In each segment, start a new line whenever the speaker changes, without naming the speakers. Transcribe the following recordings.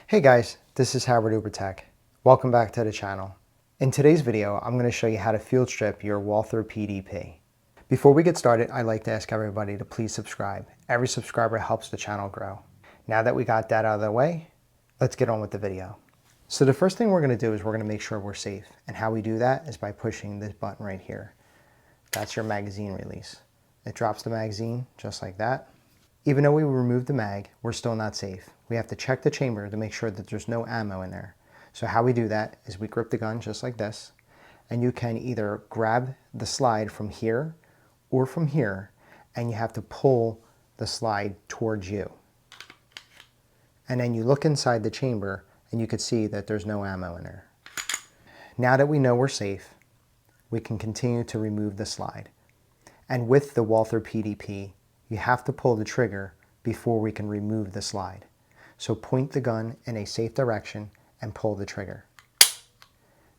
Hey guys, this is UBR Tech. Welcome back to the channel. In today's video, I'm going to show you how to field strip your Walther PDP. Before we get started, I'd like to ask everybody to please subscribe. Every subscriber helps the channel grow. Now that we got that out of the way, let's get on with the video. So the first thing we're going to do is we're going to make sure we're safe. And how we do that is by pushing this button right here. That's your magazine release. It drops the magazine just like that. Even though we removed the mag, we're still not safe. We have to check the chamber to make sure that there's no ammo in there. So how we do that is we grip the gun just like this, and you can either grab the slide from here or from here, and you have to pull the slide towards you. And then you look inside the chamber and you can see that there's no ammo in there. Now that we know we're safe, we can continue to remove the slide. And with the Walther PDP, you have to pull the trigger before we can remove the slide. So point the gun in a safe direction and pull the trigger.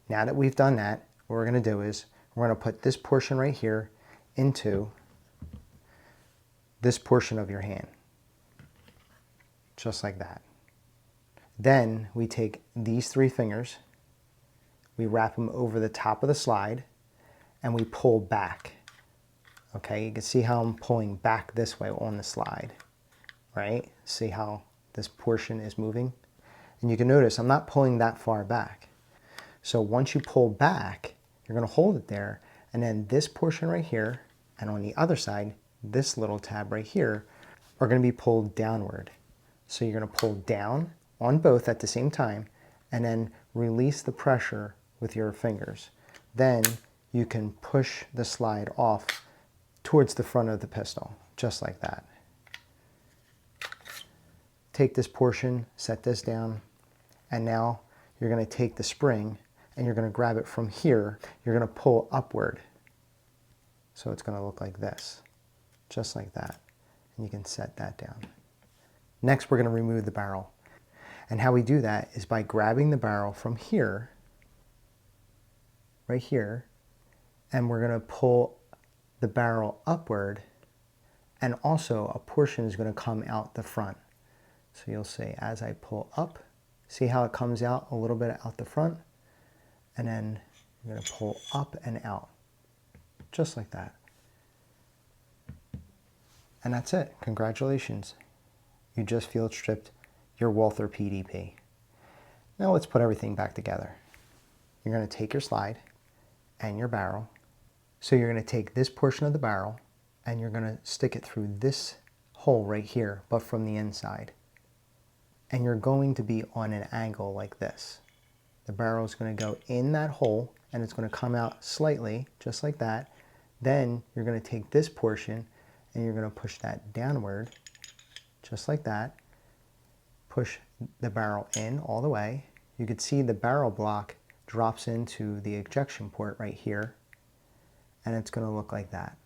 Now that we've done that, what we're going to do is we're going to put this portion right here into this portion of your hand. Just like that. Then we take these three fingers, we wrap them over the top of the slide, and we pull back. Okay, you can see how I'm pulling back this way on the slide, right? See how this portion is moving? And you can notice I'm not pulling that far back. So once you pull back, you're going to hold it there, and then this portion right here, and on the other side, this little tab right here, are going to be pulled downward. So you're going to pull down on both at the same time, and then release the pressure with your fingers. Then you can push the slide off towards the front of the pistol, just like that. Take this portion, set this down, and now you're going to take the spring and you're going to grab it from here. You're going to pull upward. So it's going to look like this, just like that. And you can set that down. Next, we're going to remove the barrel. And how we do that is by grabbing the barrel from here, right here, and we're going to pull the barrel upward, and also a portion is going to come out the front. So you'll see as I pull up, see how it comes out a little bit out the front, and then you're going to pull up and out, just like that. And that's it. Congratulations. You just field stripped your Walther PDP. Now let's put everything back together. You're going to take your slide and your barrel. So you're going to take this portion of the barrel and you're going to stick it through this hole right here, but from the inside. And you're going to be on an angle like this. The barrel is going to go in that hole and it's going to come out slightly, just like that. Then you're going to take this portion and you're going to push that downward, just like that. Push the barrel in all the way. You can see the barrel block drops into the ejection port right here. And it's going to look like that.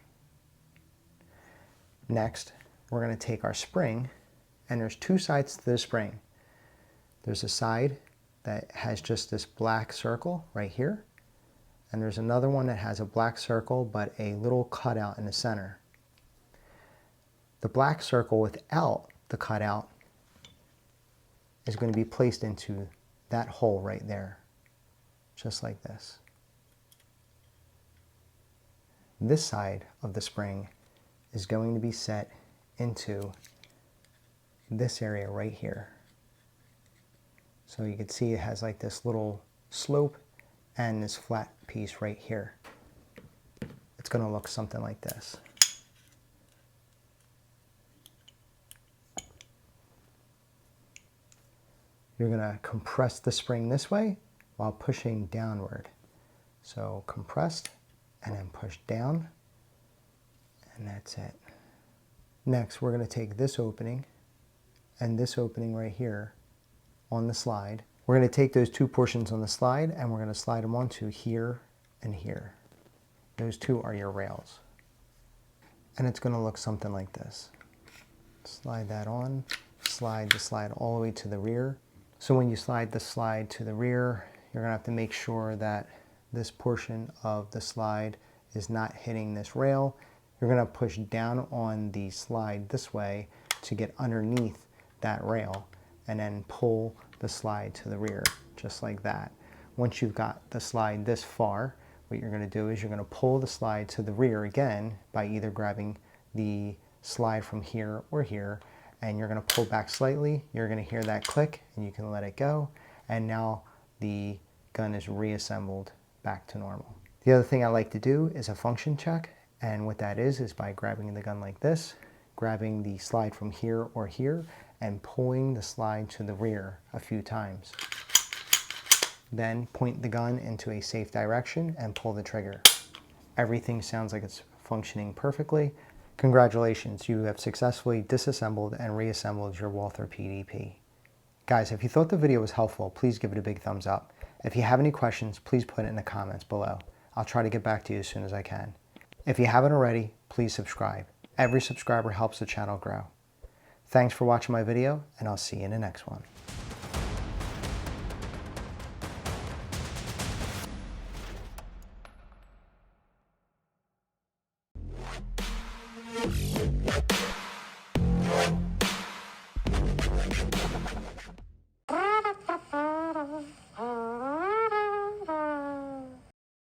Next, we're going to take our spring, and there's two sides to the spring. There's a side that has just this black circle right here, and there's another one that has a black circle but a little cutout in the center. The black circle without the cutout is going to be placed into that hole right there, just like this. This side of the spring is going to be set into this area right here. So you can see it has like this little slope and this flat piece right here. It's going to look something like this. You're going to compress the spring this way while pushing downward. So compressed, and then push down, and that's it. Next, we're going to take this opening and this opening right here on the slide. We're going to take those two portions on the slide and we're going to slide them onto here and here. Those two are your rails. And it's going to look something like this. Slide that on, slide the slide all the way to the rear. So when you slide the slide to the rear, you're going to have to make sure that this portion of the slide is not hitting this rail. You're going to push down on the slide this way to get underneath that rail and then pull the slide to the rear, just like that. Once you've got the slide this far, what you're going to do is you're going to pull the slide to the rear again by either grabbing the slide from here or here, and you're going to pull back slightly. You're going to hear that click and you can let it go, and now the gun is reassembled back to normal. The other thing I like to do is a function check, and what that is by grabbing the gun like this, grabbing the slide from here or here, and pulling the slide to the rear a few times. Then point the gun into a safe direction and pull the trigger. Everything sounds like it's functioning perfectly. Congratulations, you have successfully disassembled and reassembled your Walther PDP. Guys, if you thought the video was helpful, please give it a big thumbs up. If you have any questions, please put it in the comments below. I'll try to get back to you as soon as I can. If you haven't already, please subscribe. Every subscriber helps the channel grow. Thanks for watching my video, and I'll see you in the next one.